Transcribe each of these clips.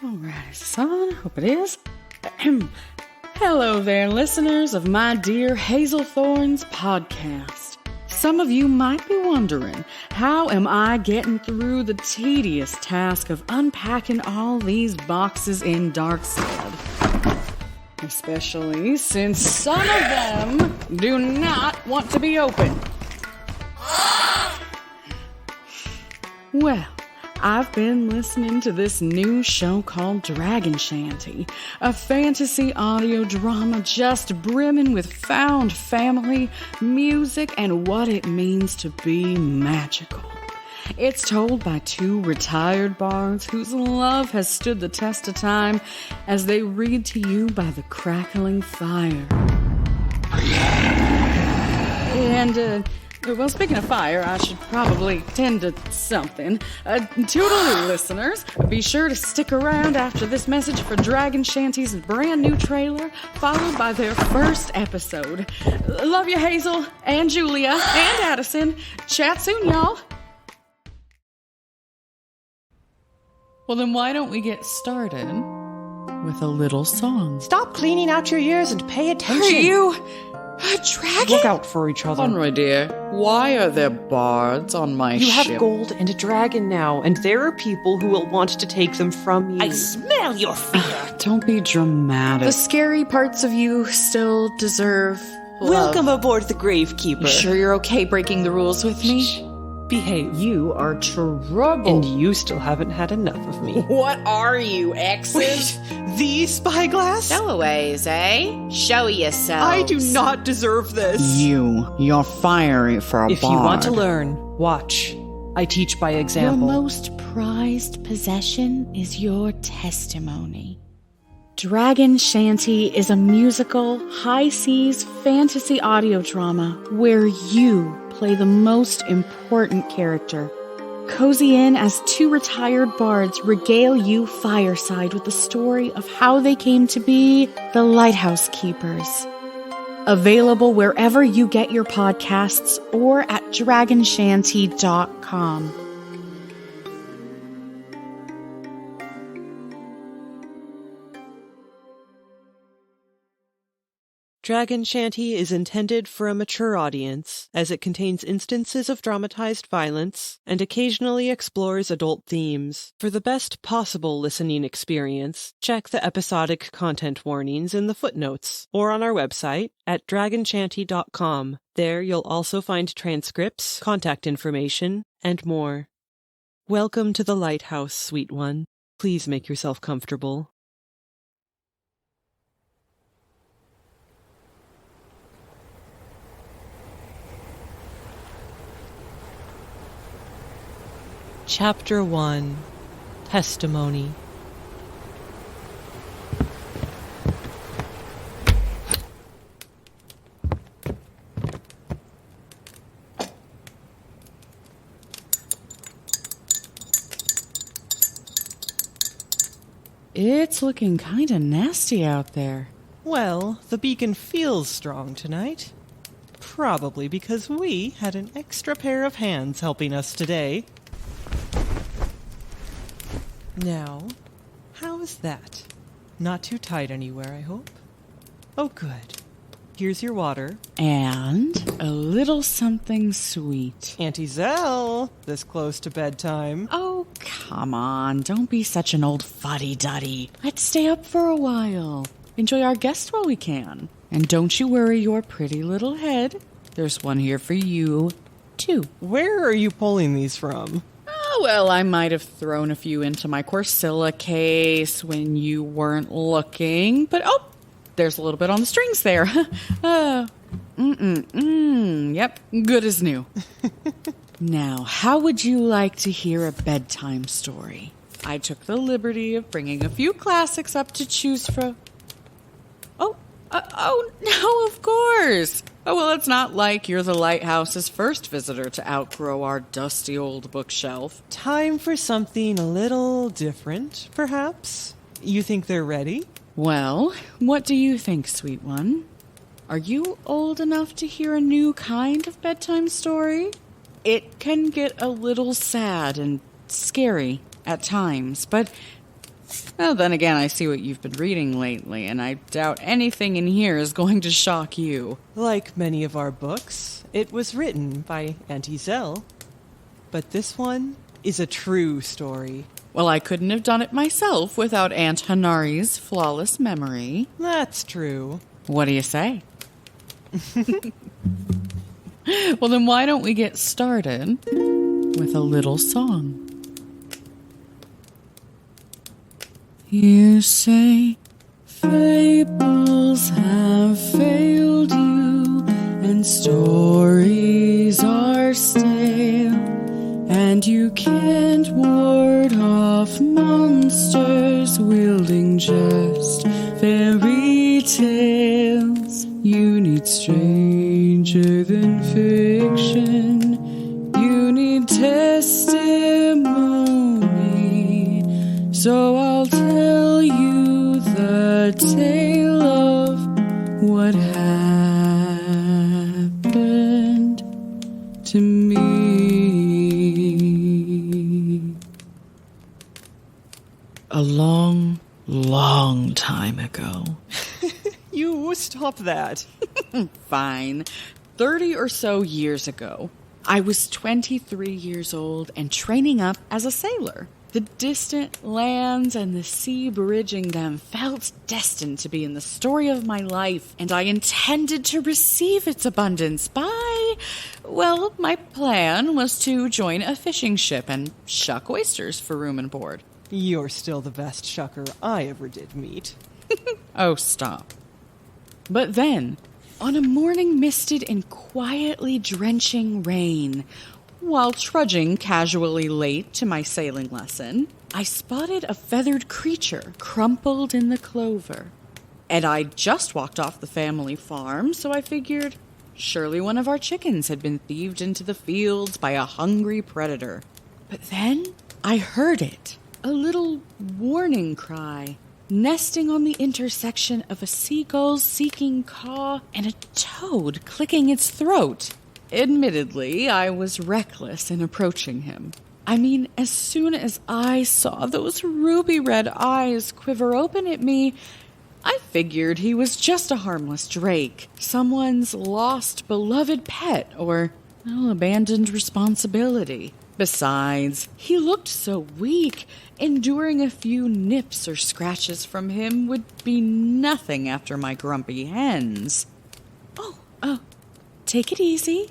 Alright, is this on? Hope it is. Hello there, listeners of my dear Hazelthorn's podcast. Some of you might be wondering, how am I getting through the tedious task of unpacking all these boxes in Darkstead? Especially since some of them do not want to be opened. Well, I've been listening to this new show called Dragon Shanty, a fantasy audio drama just brimming with found family, music, and what it means to be magical. It's told by two retired bards whose love has stood the test of time as they read to you by the crackling fire. And, well, speaking of fire, I should probably tend to something. Toodaloo, listeners. Be sure to stick around after this message for Dragon Shanty's brand new trailer, followed by their first episode. Love you, Hazel, and Julia, and Addison. Chat soon, y'all. Well, then why don't we get started with a little song? Stop cleaning out your ears and pay attention. Are you a dragon? Look out for each other. Conroy, dear, why are there bards on my You ship? have gold and a dragon now, and there are people who will want to take them from you. I smell your fear. Don't be dramatic. The scary parts of you still deserve love. Welcome aboard the Gravekeeper. You sure you're okay breaking the rules with me? Behave. You are trouble. And you still haven't had enough of me. What are you, exes? The spyglass? Stowaways, eh? Show yourself. I do not deserve this. You're fiery for a If you want to learn, watch. I teach by example. Your most prized possession is your testimony. Dragon Shanty is a musical, high-seas fantasy audio drama where you play the most important character. Cozy in as two retired bards regale you fireside with the story of how they came to be the Lighthouse Keepers. Available wherever you get your podcasts or at dragonshanty.com. Dragon Shanty is intended for a mature audience, as it contains instances of dramatized violence and occasionally explores adult themes. For the best possible listening experience, check the episodic content warnings in the footnotes or on our website at dragonshanty.com. There you'll also find transcripts, contact information, and more. Welcome to the Lighthouse, sweet one. Please make yourself comfortable. Chapter 1. Testimony. It's looking kinda nasty out there. Well, the beacon feels strong tonight. Probably because we had an extra pair of hands helping us today. Now, how is that? Not too tight anywhere, I hope? Oh, good. Here's your water. And a little something sweet. Auntie Zell, this close to bedtime. Oh, come on. Don't be such an old fuddy-duddy. Let's stay up for a while. Enjoy our guest while we can. And don't you worry your pretty little head. There's one here for you, too. Where are you pulling these from? Oh, well, I might have thrown a few into my Corsilla case when you weren't looking. But, oh, there's a little bit on the strings there. Yep, good as new. Now, how would you like to hear a bedtime story? I took the liberty of bringing a few classics up to choose from. Oh, no, of course. Oh, well, it's not like you're the Lighthouse's first visitor to outgrow our dusty old bookshelf. Time for something a little different, perhaps? You think they're ready? Well, what do you think, sweet one? Are you old enough to hear a new kind of bedtime story? It can get a little sad and scary at times, but Well, then again, I see what you've been reading lately, and I doubt anything in here is going to shock you. Like many of our books, it was written by Auntie Zell. But this one is a true story. Well, I couldn't have done it myself without Aunt Hanari's flawless memory. That's true. What do you say? Well, then why don't we get started with a little song? You say fables have failed you, and stories are stale, and you can't ward off monsters wielding just fairy tales. You need stranger than fiction. You need testimony. So I'll tell you the tale of what happened to me. A long, long time ago. You stop that. Fine. 30 or so years ago, I was 23 years old and training up as a sailor. The distant lands and the sea bridging them felt destined to be in the story of my life, and I intended to receive its abundance by, well, my plan was to join a fishing ship and shuck oysters for room and board. You're still the best shucker I ever did meet. Oh, stop. But then, on a morning misted in quietly drenching rain, while trudging casually late to my sailing lesson, I spotted a feathered creature crumpled in the clover. And I'd just walked off the family farm, so I figured surely one of our chickens had been thieved into the fields by a hungry predator. But then I heard it, a little warning cry, nesting on the intersection of a seagull's seeking caw and a toad clicking its throat. Admittedly, I was reckless in approaching him. I mean, as soon as I saw those ruby-red eyes quiver open at me, I figured he was just a harmless drake, someone's lost beloved pet, or, well, abandoned responsibility. Besides, he looked so weak, enduring a few nips or scratches from him would be nothing after my grumpy hens. Oh, take it easy.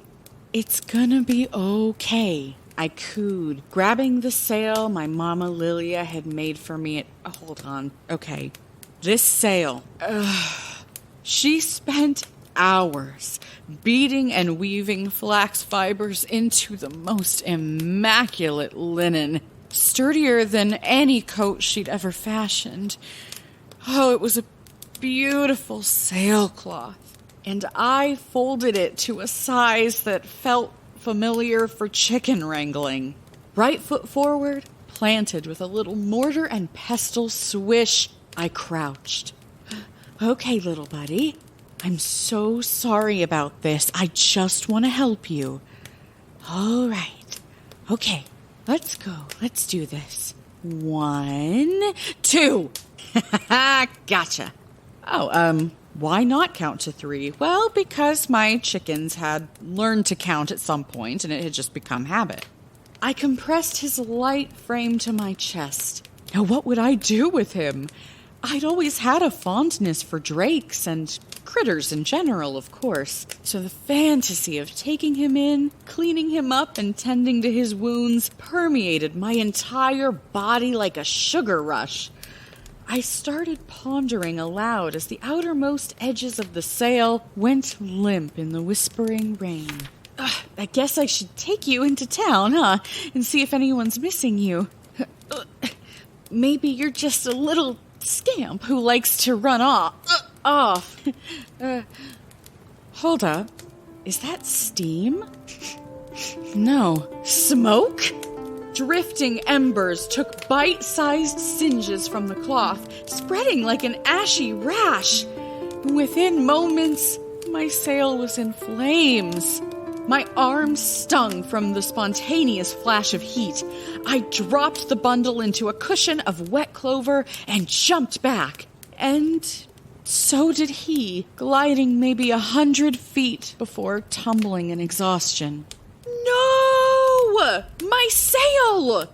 It's gonna be okay, I cooed, grabbing the sail my Mama Lilia had made for me at... Oh, hold on. Okay. This sail. She spent hours beating and weaving flax fibers into the most immaculate linen, sturdier than any coat she'd ever fashioned. Oh, it was a beautiful sailcloth. And I folded it to a size that felt familiar for chicken wrangling. Right foot forward, planted with a little mortar and pestle swish, I crouched. Okay, little buddy, I'm so sorry about this. I just want to help you. All right. Okay, let's go. Let's do this. 1, 2. Gotcha. Oh, why not count to 3? Well, because my chickens had learned to count at some point, and it had just become habit. I compressed his light frame to my chest. Now, what would I do with him? I'd always had a fondness for drakes and critters in general, of course. So the fantasy of taking him in, cleaning him up, and tending to his wounds permeated my entire body like a sugar rush. I started pondering aloud as the outermost edges of the sail went limp in the whispering rain. I guess I should take you into town, huh? And see if anyone's missing you. Maybe you're just a little scamp who likes to run off. Hold up. Is that steam? No. Smoke? Drifting embers took bite-sized singes from the cloth, spreading like an ashy rash. Within moments, my sail was in flames. My arms stung from the spontaneous flash of heat. I dropped the bundle into a cushion of wet clover and jumped back. And so did he, gliding maybe 100 feet before tumbling in exhaustion. No! My sail!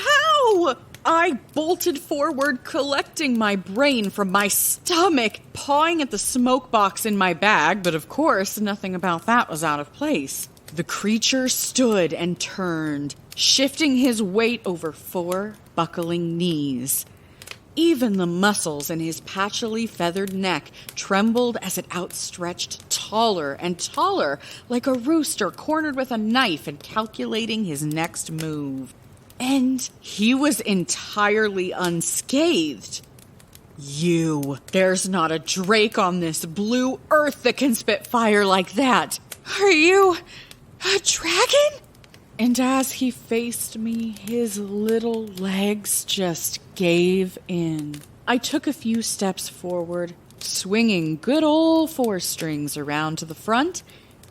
How? I bolted forward, collecting my brain from my stomach, pawing at the smoke box in my bag, but of course, nothing about that was out of place. The creature stood and turned, shifting his weight over 4 buckling knees. Even the muscles in his patchily feathered neck trembled as it outstretched taller and taller, like a rooster cornered with a knife and calculating his next move. And he was entirely unscathed. There's not a drake on this blue earth that can spit fire like that. Are you a dragon? And as he faced me, his little legs just gave in. I took a few steps forward, swinging good old 4 strings around to the front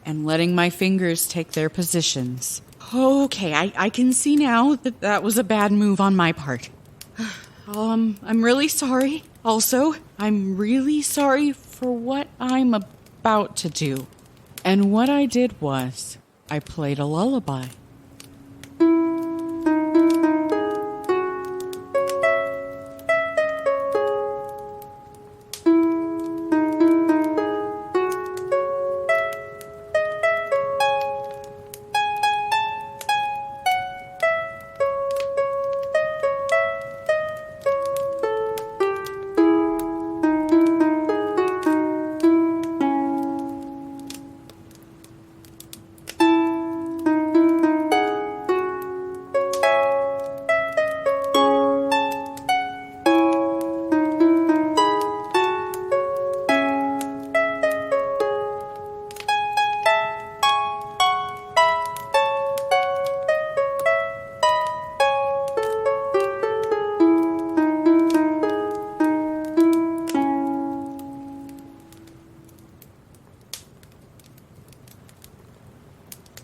and letting my fingers take their positions. Okay, I can see now that was a bad move on my part. I'm really sorry. Also, I'm really sorry for what I'm about to do. And what I did was, I played a lullaby.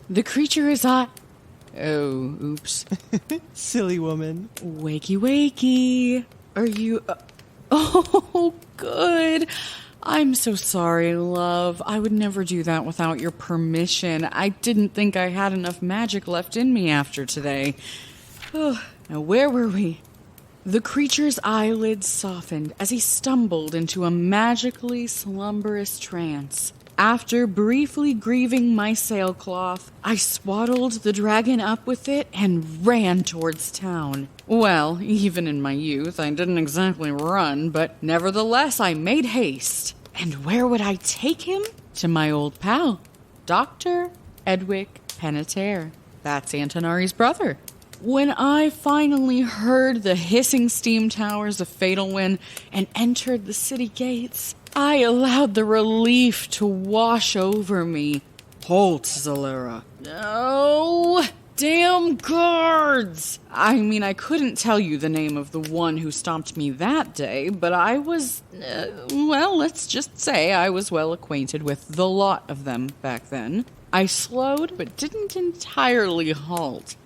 The creature is Oh, oops. Silly woman. Wakey, wakey. Are you... Oh, good. I'm so sorry, love. I would never do that without your permission. I didn't think I had enough magic left in me after today. Oh, now where were we? The creature's eyelids softened as he stumbled into a magically slumberous trance. After briefly grieving my sailcloth, I swaddled the dragon up with it and ran towards town. Well, even in my youth, I didn't exactly run, but nevertheless I made haste. And where would I take him? To my old pal, Dr. Edwick Penetaire. That's Antonari's brother. When I finally heard the hissing steam towers of Fatalwyn and entered the city gates, I allowed the relief to wash over me. Halt, Zalera. No! Damn guards! I mean, I couldn't tell you the name of the one who stomped me that day, but I was, well, let's just say I was well acquainted with the lot of them back then. I slowed, but didn't entirely halt.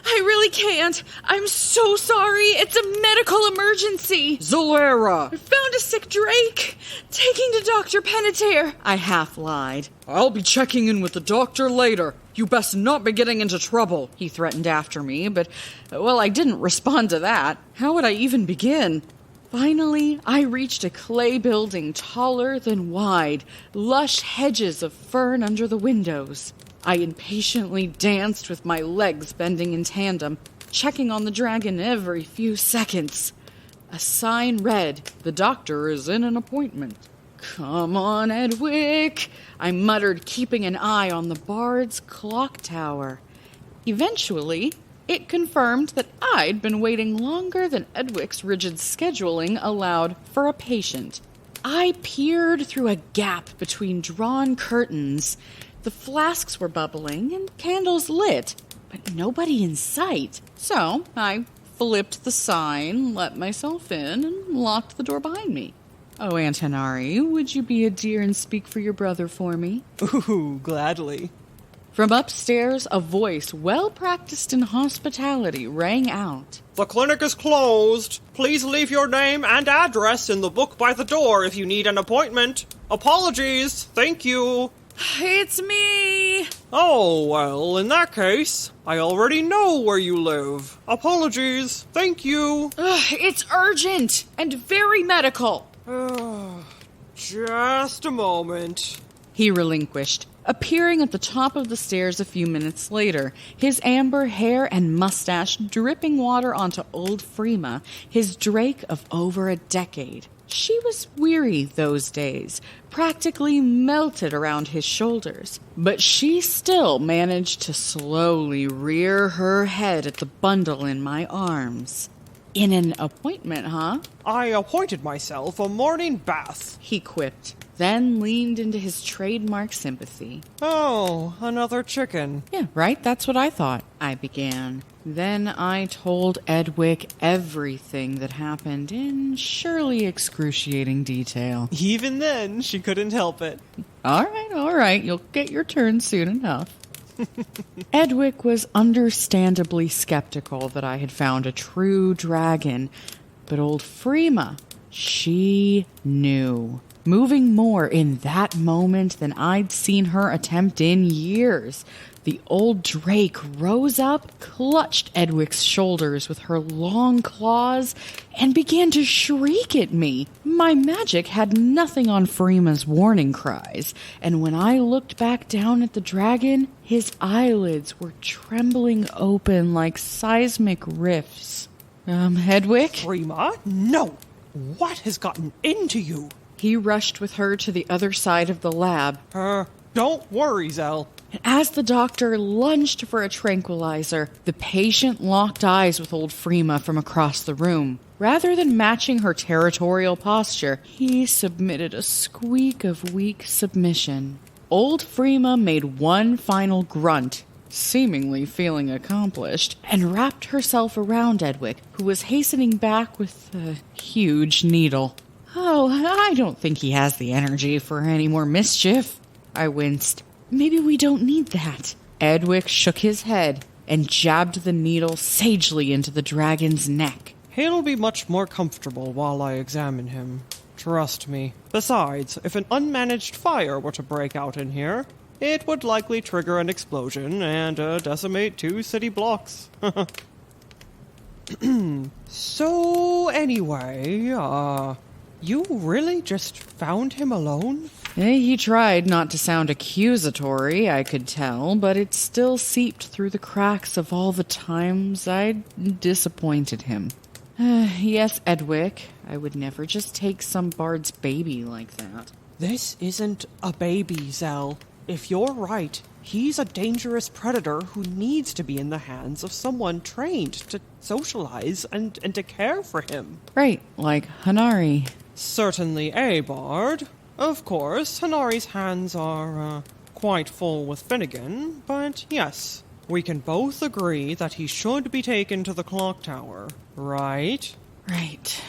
I really can't. I'm so sorry. It's a medical emergency. Zalera! I found a sick drake. Taking to Dr. Penetaire. I half lied. I'll be checking in with the doctor later. You best not be getting into trouble. He threatened after me, but, well, I didn't respond to that. How would I even begin? Finally, I reached a clay building taller than wide, lush hedges of fern under the windows. I impatiently danced with my legs bending in tandem, checking on the dragon every few seconds. A sign read, "The doctor is in an appointment." Come on, Edwick, I muttered, keeping an eye on the bard's clock tower. Eventually, it confirmed that I'd been waiting longer than Edwick's rigid scheduling allowed for a patient. I peered through a gap between drawn curtains. The flasks were bubbling and candles lit, but nobody in sight. So I flipped the sign, let myself in, and locked the door behind me. Oh, Aunt Hanari, would you be a dear and speak for your brother for me? Ooh, gladly. From upstairs, a voice well practiced in hospitality rang out. The clinic is closed. Please leave your name and address in the book by the door if you need an appointment. Apologies. Thank you. It's me! Oh, well, in that case, I already know where you live. Apologies. Thank you. It's urgent and very medical. Just a moment. He relinquished, appearing at the top of the stairs a few minutes later, his amber hair and mustache dripping water onto old Freema, his Drake of over a decade. She was weary those days, practically melted around his shoulders, but she still managed to slowly rear her head at the bundle in my arms. In an appointment, huh? I appointed myself a morning bath. He quipped, then leaned into his trademark sympathy. Oh, another chicken. Yeah, right? That's what I thought. I began. Then I told Edwick everything that happened in surely excruciating detail. Even then, she couldn't help it. All right. You'll get your turn soon enough. Edwick was understandably skeptical that I had found a true dragon, but old Freema, she knew. Moving more in that moment than I'd seen her attempt in years. The old Drake rose up, clutched Edwick's shoulders with her long claws, and began to shriek at me. My magic had nothing on Freema's warning cries, and when I looked back down at the dragon, his eyelids were trembling open like seismic rifts. Edwick? Freema? No! What has gotten into you? He rushed with her to the other side of the lab. Don't worry, Zell. As the doctor lunged for a tranquilizer, the patient locked eyes with old Freema from across the room. Rather than matching her territorial posture, he submitted a squeak of weak submission. Old Freema made one final grunt, seemingly feeling accomplished, and wrapped herself around Edwick, who was hastening back with a huge needle. Oh, I don't think he has the energy for any more mischief. I winced. Maybe we don't need that. Edwick shook his head and jabbed the needle sagely into the dragon's neck. He'll be much more comfortable while I examine him. Trust me. Besides, if an unmanaged fire were to break out in here, it would likely trigger an explosion and decimate 2 city blocks. So, anyway, you really just found him alone? He tried not to sound accusatory, I could tell, but it still seeped through the cracks of all the times I'd disappointed him. Yes, Edwick, I would never just take some bard's baby like that. This isn't a baby, Zell. If you're right, he's a dangerous predator who needs to be in the hands of someone trained to socialize and to care for him. Right, like Hanari. Certainly a bard. Of course, Hanari's hands are, quite full with Finnegan, but yes, we can both agree that he should be taken to the clock tower, right? Right.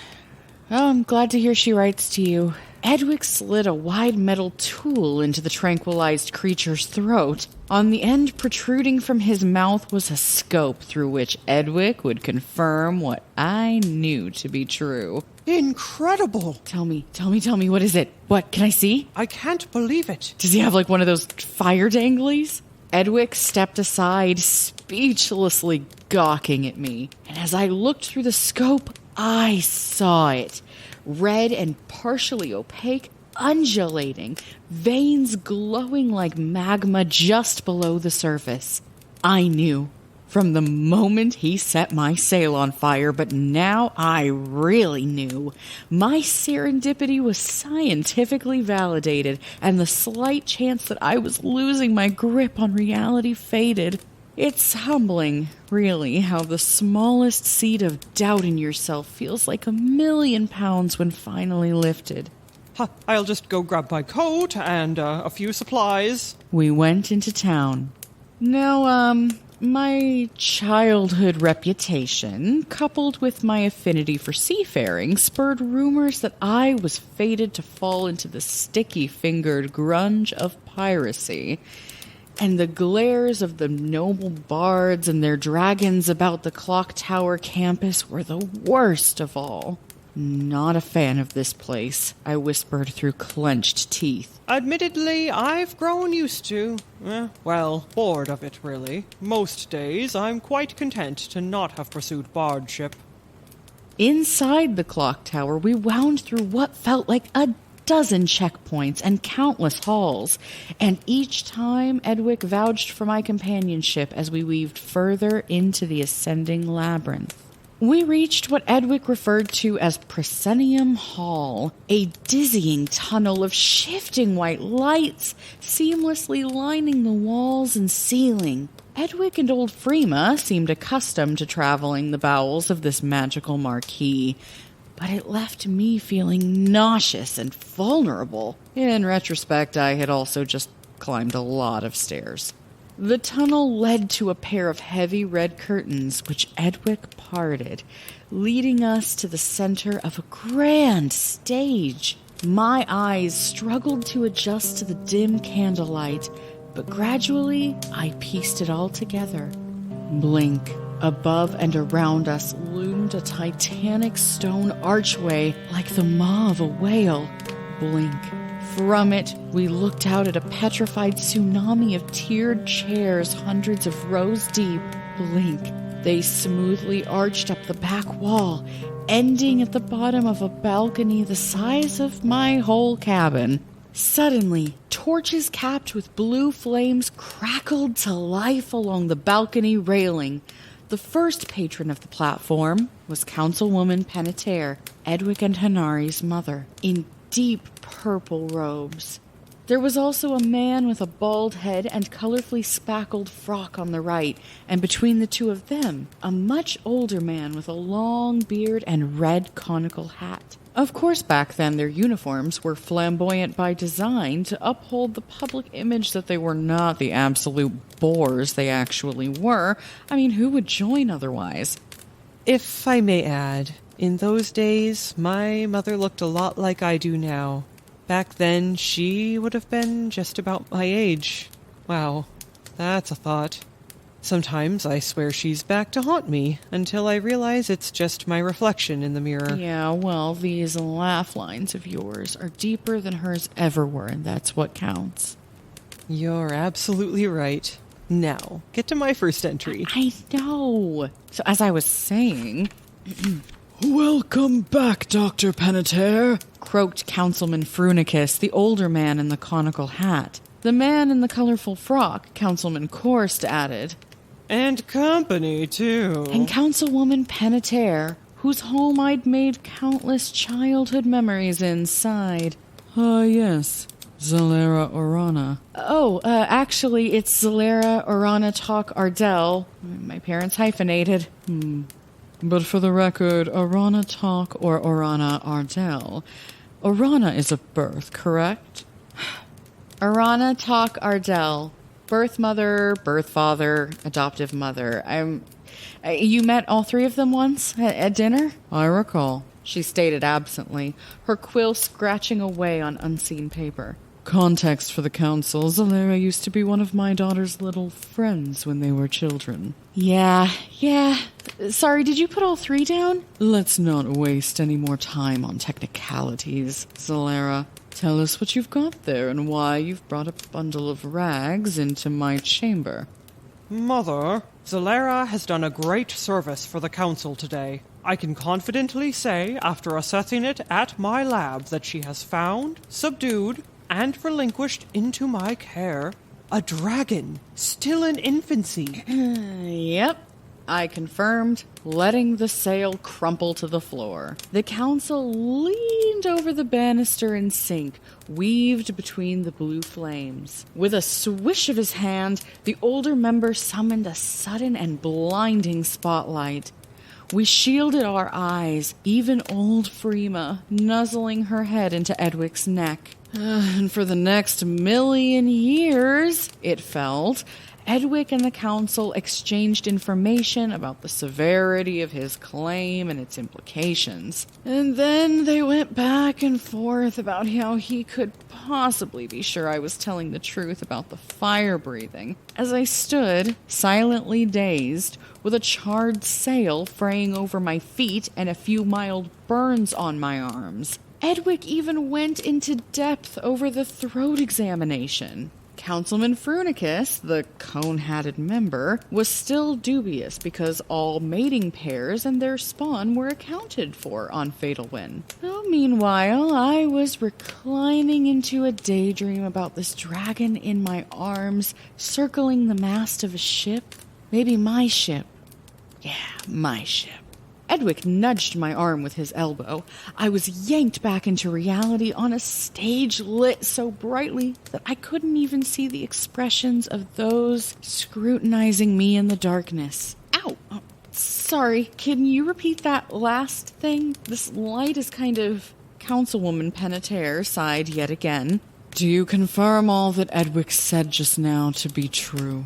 Oh, I'm glad to hear she writes to you. Edwick slid a wide metal tool into the tranquilized creature's throat. On the end protruding from his mouth was a scope through which Edwick would confirm what I knew to be true. Incredible! Tell me, what is it? What, can I see? I can't believe it. Does he have like one of those fire danglies? Edwick stepped aside, speechlessly gawking at me. And as I looked through the scope, I saw it. Red and partially opaque, undulating, veins glowing like magma just below the surface. I knew from the moment he set my sail on fire, but now I really knew. My serendipity was scientifically validated, and the slight chance that I was losing my grip on reality faded. It's humbling, really, how the smallest seed of doubt in yourself feels like 1,000,000 pounds when finally lifted. I'll just go grab my coat and a few supplies. We went into town. Now, My childhood reputation, coupled with my affinity for seafaring, spurred rumors that I was fated to fall into the sticky-fingered grunge of piracy. And the glares of the noble bards and their dragons about the clock tower campus were the worst of all. Not a fan of this place, I whispered through clenched teeth. Admittedly, I've grown used to, bored of it, really. Most days, I'm quite content to not have pursued bardship. Inside the clock tower, we wound through what felt like a dozen checkpoints and countless halls, and each time Edwick vouched for my companionship as we weaved further into the ascending labyrinth. We reached what Edwick referred to as Proscenium Hall, a dizzying tunnel of shifting white lights seamlessly lining the walls and ceiling. Edwick and old Freema seemed accustomed to traveling the bowels of this magical marquee, but it left me feeling nauseous and vulnerable. In retrospect, I had also just climbed a lot of stairs. The tunnel led to a pair of heavy red curtains, which Edwick parted, leading us to the center of a grand stage. My eyes struggled to adjust to the dim candlelight, but gradually I pieced it all together. Blink. Above and around us loomed a titanic stone archway like the maw of a whale. Blink. From it, we looked out at a petrified tsunami of tiered chairs hundreds of rows deep. Blink. They smoothly arched up the back wall, ending at the bottom of a balcony the size of my whole cabin. Suddenly, torches capped with blue flames crackled to life along the balcony railing. The first patron of the platform was Councilwoman Penetaire, Edwick and Hanari's mother, in deep purple robes. There was also a man with a bald head and colorfully spackled frock on the right, and between the two of them, a much older man with a long beard and red conical hat. Of course, back then their uniforms were flamboyant by design to uphold the public image that they were not the absolute bores they actually were. I mean, who would join otherwise? If I may add, in those days, my mother looked a lot like I do now. Back then, she would have been just about my age. Wow, that's a thought. Sometimes I swear she's back to haunt me, until I realize it's just my reflection in the mirror. Yeah, well, these laugh lines of yours are deeper than hers ever were, and that's what counts. You're absolutely right. Now, get to my first entry. I know. So as I was saying... Welcome back, Dr. Penetaire, croaked Councilman Frunicus, the older man in the conical hat. The man in the colorful frock, Councilman Korst added. And company, too. And Councilwoman Penetaire, whose home I'd made countless childhood memories inside. Yes. Zalera Orana. Actually, it's Zalera Orana Talk Ardell. My parents hyphenated. But for the record, Orana Talk or Orana Ardell. Orana is of birth, correct? Orana Talk Ardell. Birth mother, birth father, adoptive mother. You met all three of them once at dinner? I recall. She stated absently, her quill scratching away on unseen paper. Context for the council. Zalera used to be one of my daughter's little friends when they were children. Yeah. Sorry, did you put all three down? Let's not waste any more time on technicalities. Zalera, tell us what you've got there and why you've brought a bundle of rags into my chamber. Mother, Zalera has done a great service for the council today. I can confidently say, after assessing it at my lab, that she has found, subdued, and relinquished into my care a dragon, still in infancy. Yep, I confirmed, letting the sail crumple to the floor. The council leaned over the banister and sink, weaved between the blue flames. With a swish of his hand, the older member summoned a sudden and blinding spotlight. We shielded our eyes, even old Freema, nuzzling her head into Edwick's neck. And for the next 1,000,000 years, it felt, Edwick and the council exchanged information about the severity of his claim and its implications. And then they went back and forth about how he could possibly be sure I was telling the truth about the fire breathing, as I stood, silently dazed, with a charred sail fraying over my feet and a few mild burns on my arms. Edwick even went into depth over the throat examination. Councilman Frunicus, the cone-hatted member, was still dubious because all mating pairs and their spawn were accounted for on Fatal Wind. Well, meanwhile, I was reclining into a daydream about this dragon in my arms, circling the mast of a ship. Maybe my ship. Yeah, my ship. Edwick nudged my arm with his elbow. I was yanked back into reality on a stage lit so brightly that I couldn't even see the expressions of those scrutinizing me in the darkness. Ow! Oh, sorry, can you repeat that last thing? This light is kind of... Councilwoman Penetaire sighed yet again. Do you confirm all that Edwick said just now to be true?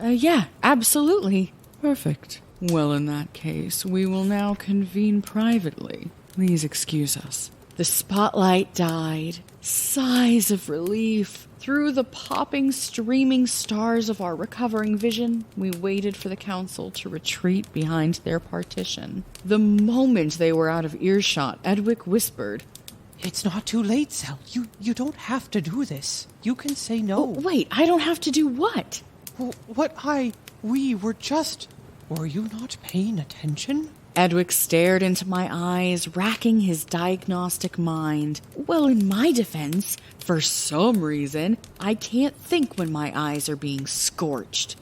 Yeah, absolutely. Perfect. Well, in that case, we will now convene privately. Please excuse us. The spotlight died. Sighs of relief. Through the popping, streaming stars of our recovering vision, we waited for the council to retreat behind their partition. The moment they were out of earshot, Edwick whispered, It's not too late, Sel. You don't have to do this. You can say no. Oh, wait, I don't have to do what? We were just... Were you not paying attention? Edwick stared into my eyes, racking his diagnostic mind. Well, in my defense, For some reason, I can't think when my eyes are being scorched.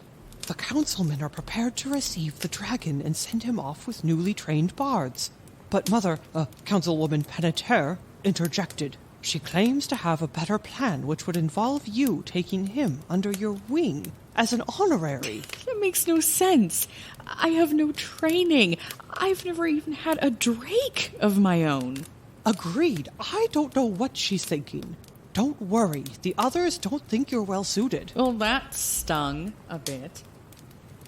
The councilmen are prepared to receive the dragon and send him off with newly trained bards. But Mother, Councilwoman Penetaire, interjected. She claims to have a better plan which would involve you taking him under your wing as an honorary. That makes no sense. I have no training. I've never even had a drake of my own. Agreed. I don't know what she's thinking. Don't worry. The others don't think you're well suited. Well, that stung a bit.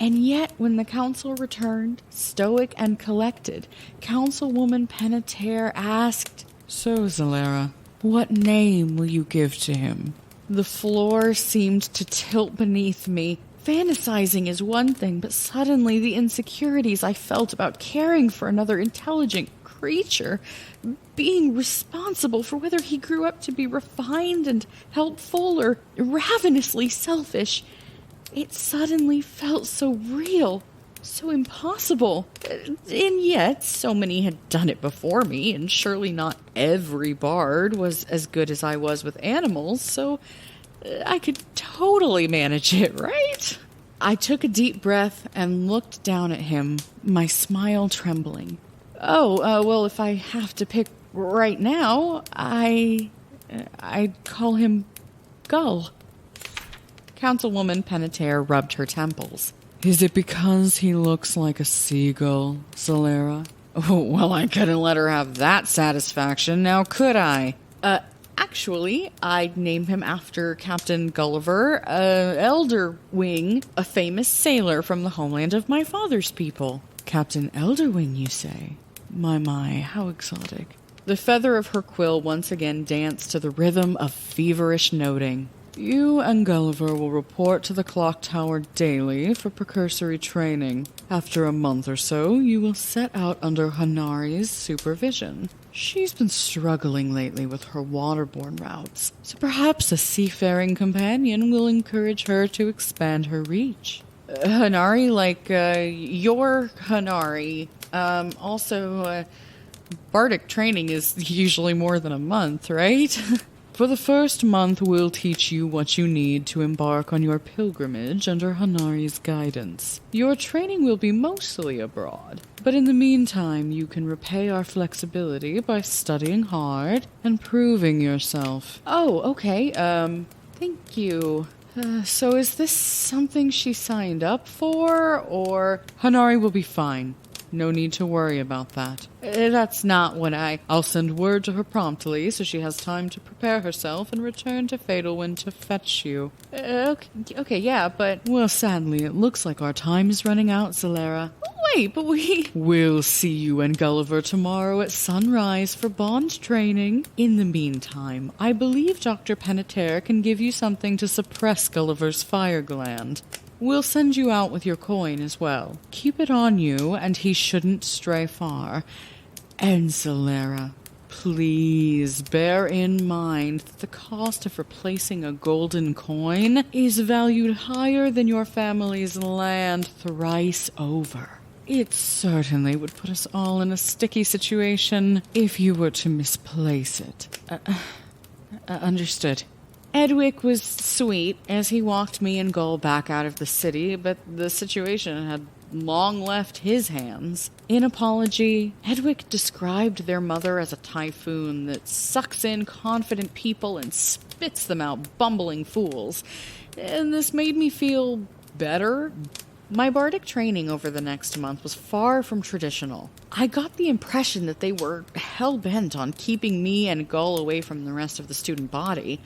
and yet When the council returned, stoic and collected, Councilwoman Penetaire asked, So, Zalera, what name will you give to him? The floor seemed to tilt beneath me. Fantasizing is one thing, but suddenly the insecurities I felt about caring for another intelligent creature, being responsible for whether he grew up to be refined and helpful or ravenously selfish, it suddenly felt so real, so impossible. And yet, so many had done it before me, and surely not every bard was as good as I was with animals, so I could totally manage it, right? I took a deep breath and looked down at him, my smile trembling. Well, if I have to pick right now, I'd call him Gull. Councilwoman Penetaire rubbed her temples. Is it because he looks like a seagull, Zalera? Oh, well, I couldn't let her have that satisfaction, now could I? Actually, I'd name him after Captain Gulliver, Elderwing, a famous sailor from the homeland of my father's people. Captain Elderwing, you say? My, how exotic. The feather of her quill once again danced to the rhythm of feverish noting. You and Gulliver will report to the clock tower daily for precursory training. After a month or so, you will set out under Hanari's supervision. She's been struggling lately with her waterborne routes, so perhaps a seafaring companion will encourage her to expand her reach. Hanari, like, your Hanari. Also, bardic training is usually more than a month, right? For the first month, we'll teach you what you need to embark on your pilgrimage under Hanari's guidance. Your training will be mostly abroad, but in the meantime, you can repay our flexibility by studying hard and proving yourself. Oh, okay, thank you. So is this something she signed up for, or... Hanari will be fine. No need to worry about that. That's not what I'll send word to her promptly so she has time to prepare herself and return to Fatalwind to fetch you. Okay, yeah, but... Well, sadly, it looks like our time is running out, Zalera. Wait, but We'll see you and Gulliver tomorrow at sunrise for bond training. In the meantime, I believe Dr. Penetaire can give you something to suppress Gulliver's fire gland. We'll send you out with your coin as well. Keep it on you, and he shouldn't stray far. And Zalera, please bear in mind that the cost of replacing a golden coin is valued higher than your family's land thrice over. It certainly would put us all in a sticky situation if you were to misplace it. Understood. Edwick was sweet as he walked me and Gull back out of the city, but the situation had long left his hands. In apology, Edwick described their mother as a typhoon that sucks in confident people and spits them out bumbling fools, and this made me feel better. My bardic training over the next month was far from traditional. I got the impression that they were hell-bent on keeping me and Gull away from the rest of the student body.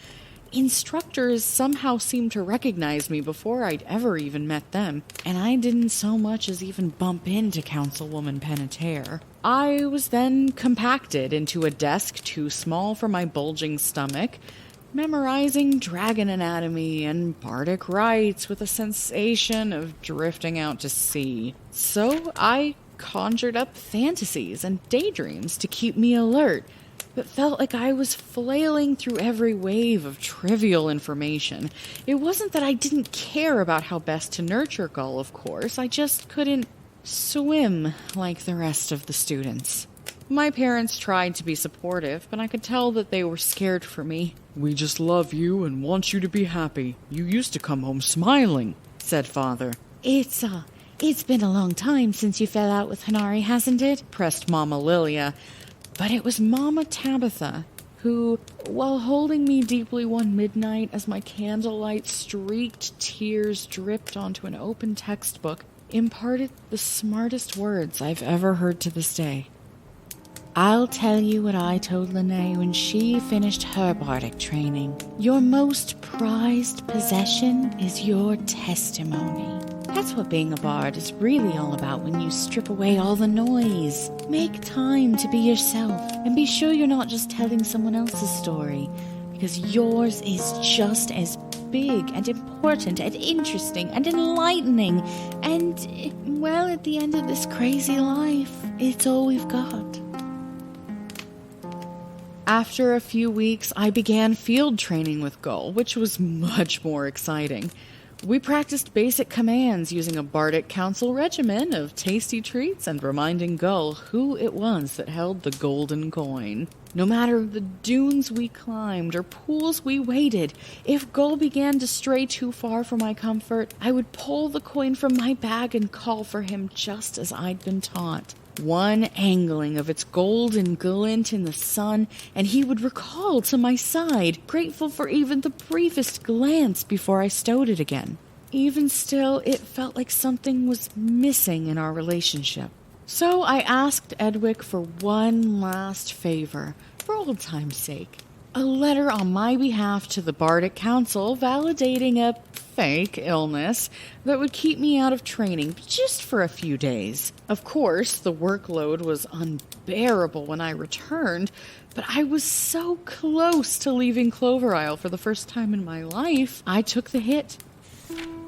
Instructors somehow seemed to recognize me before I'd ever even met them, and I didn't so much as even bump into Councilwoman Penetaire. I was then compacted into a desk too small for my bulging stomach, memorizing dragon anatomy and bardic rites with a sensation of drifting out to sea. So I conjured up fantasies and daydreams to keep me alert, but felt like I was flailing through every wave of trivial information. It wasn't that I didn't care about how best to nurture Gull, of course. I just couldn't swim like the rest of the students. My parents tried to be supportive, but I could tell that they were scared for me. "We just love you and want you to be happy. You used to come home smiling," said Father. It's been a long time since you fell out with Hanari, hasn't it? Pressed Mama Lilia. But it was Mama Tabitha who, while holding me deeply one midnight as my candlelight streaked tears dripped onto an open textbook, imparted the smartest words I've ever heard to this day. I'll tell you what I told Lene when she finished her bardic training. Your most prized possession is your testimony. That's what being a bard is really all about when you strip away all the noise. Make time to be yourself, and be sure you're not just telling someone else's story, because yours is just as big and important and interesting and enlightening, and, well, at the end of this crazy life, it's all we've got. After a few weeks, I began field training with Gull, which was much more exciting. We practiced basic commands using a bardic council regimen of tasty treats and reminding Gull who it was that held the golden coin. No matter the dunes we climbed or pools we waded, if Gull began to stray too far for my comfort, I would pull the coin from my bag and call for him just as I'd been taught. One angling of its golden glint in the sun, and he would recall to my side, grateful for even the briefest glance before I stowed it again. Even still, it felt like something was missing in our relationship. So I asked Edwick for one last favor, for old time's sake. A letter on my behalf to the Bardic Council validating a fake illness that would keep me out of training just for a few days. Of course, the workload was unbearable when I returned, but I was so close to leaving Clover Isle for the first time in my life, I took the hit.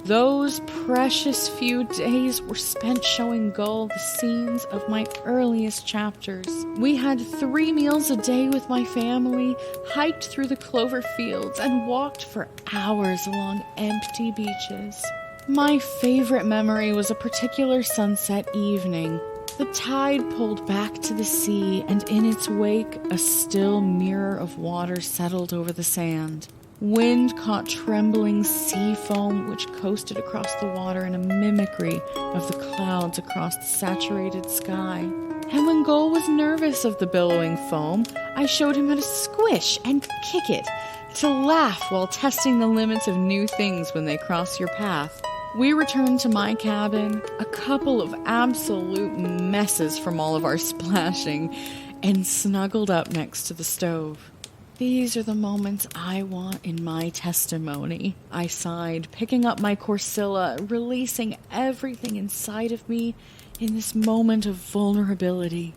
Those precious few days were spent showing Gull the scenes of my earliest chapters. We had 3 meals a day with my family, hiked through the clover fields, and walked for hours along empty beaches. My favorite memory was a particular sunset evening. The tide pulled back to the sea, and in its wake, a still mirror of water settled over the sand. Wind caught trembling sea foam which coasted across the water in a mimicry of the clouds across the saturated sky. And when Gull was nervous of the billowing foam, I showed him how to squish and kick it, to laugh while testing the limits of new things when they cross your path. We returned to my cabin, a couple of absolute messes from all of our splashing, and snuggled up next to the stove. These are the moments I want in my testimony, I sighed, picking up my Corsilla, releasing everything inside of me in this moment of vulnerability.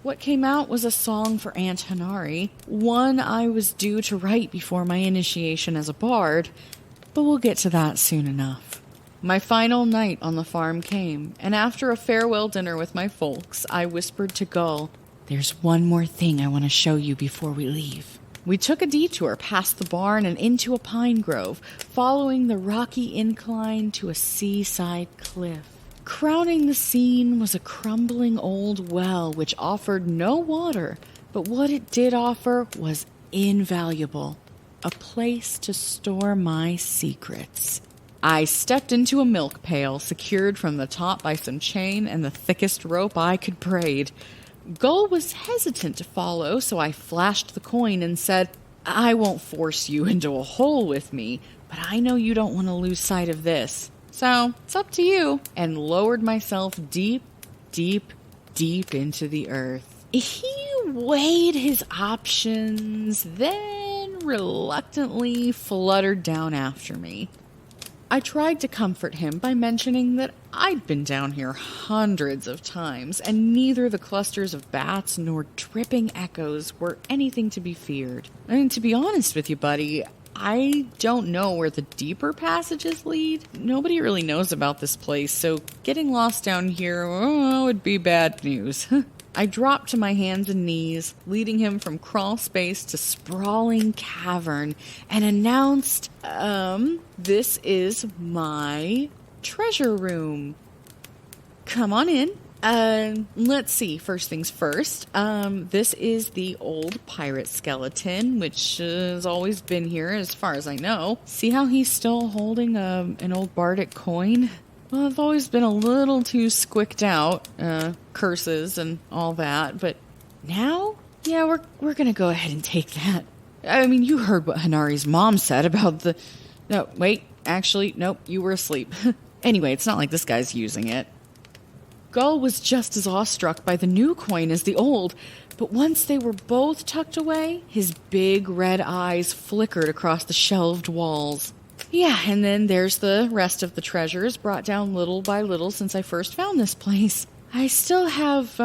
What came out was a song for Aunt Hanari, one I was due to write before my initiation as a bard, but we'll get to that soon enough. My final night on the farm came, and after a farewell dinner with my folks, I whispered to Gull, "There's one more thing I want to show you before we leave." We took a detour past the barn and into a pine grove, following the rocky incline to a seaside cliff. Crowning the scene was a crumbling old well which offered no water, but what it did offer was invaluable. A place to store my secrets. I stepped into a milk pail secured from the top by some chain and the thickest rope I could braid. Gull was hesitant to follow, so I flashed the coin and said, "I won't force you into a hole with me, but I know you don't want to lose sight of this. So, it's up to you," and lowered myself deep, deep, deep into the earth. He weighed his options, then reluctantly fluttered down after me. I tried to comfort him by mentioning that I'd been down here hundreds of times, and neither the clusters of bats nor dripping echoes were anything to be feared. And to be honest with you, buddy, I don't know where the deeper passages lead. Nobody really knows about this place, so getting lost down here would be bad news. I dropped to my hands and knees, leading him from crawl space to sprawling cavern, and announced, "This is my treasure room. Come on in. Let's see, first things first. This is the old pirate skeleton, which has always been here as far as I know. See how he's still holding an old bardic coin? Well, I've always been a little too squicked out, curses and all that, but now, yeah, we're gonna go ahead and take that. I mean, you heard what Hanari's mom said about the... No, wait, actually, nope, you were asleep. Anyway, it's not like this guy's using it. Gull was just as awestruck by the new coin as the old, but once they were both tucked away, his big red eyes flickered across the shelved walls. Yeah, and then there's the rest of the treasures brought down little by little since I first found this place. I still have,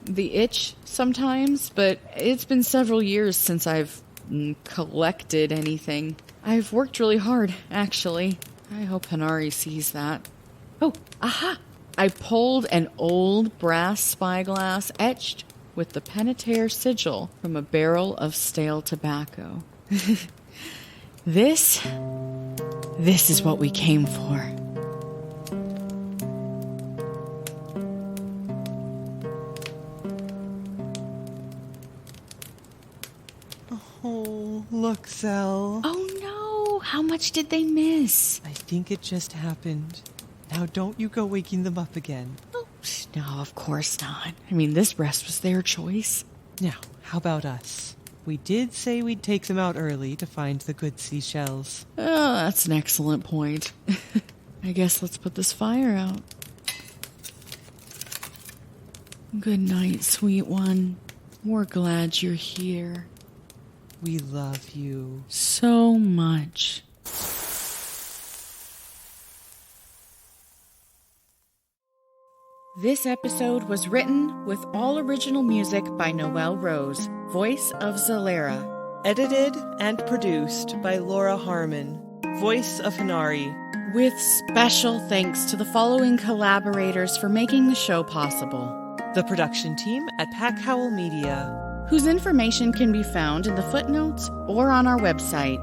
the itch sometimes, but it's been several years since I've collected anything. I've worked really hard, actually. I hope Hanari sees that. Oh, aha! I pulled an old brass spyglass etched with the Penetaire sigil from a barrel of stale tobacco. This is what we came for. Oh, look, Zell. Oh no! How much did they miss? I think it just happened. Now don't you go waking them up again. Oh, no, of course not. I mean, this rest was their choice. Now, how about us? We did say we'd take them out early to find the good seashells. Oh, that's an excellent point. I guess let's put this fire out. Good night, sweet one. We're glad you're here. We love you. So much. This episode was written with all original music by Noelle Rose, voice of Zalera. Edited and produced by Laura Harmon, voice of Hanari. With special thanks to the following collaborators for making the show possible. The production team at CaFoW Media, whose information can be found in the footnotes or on our website.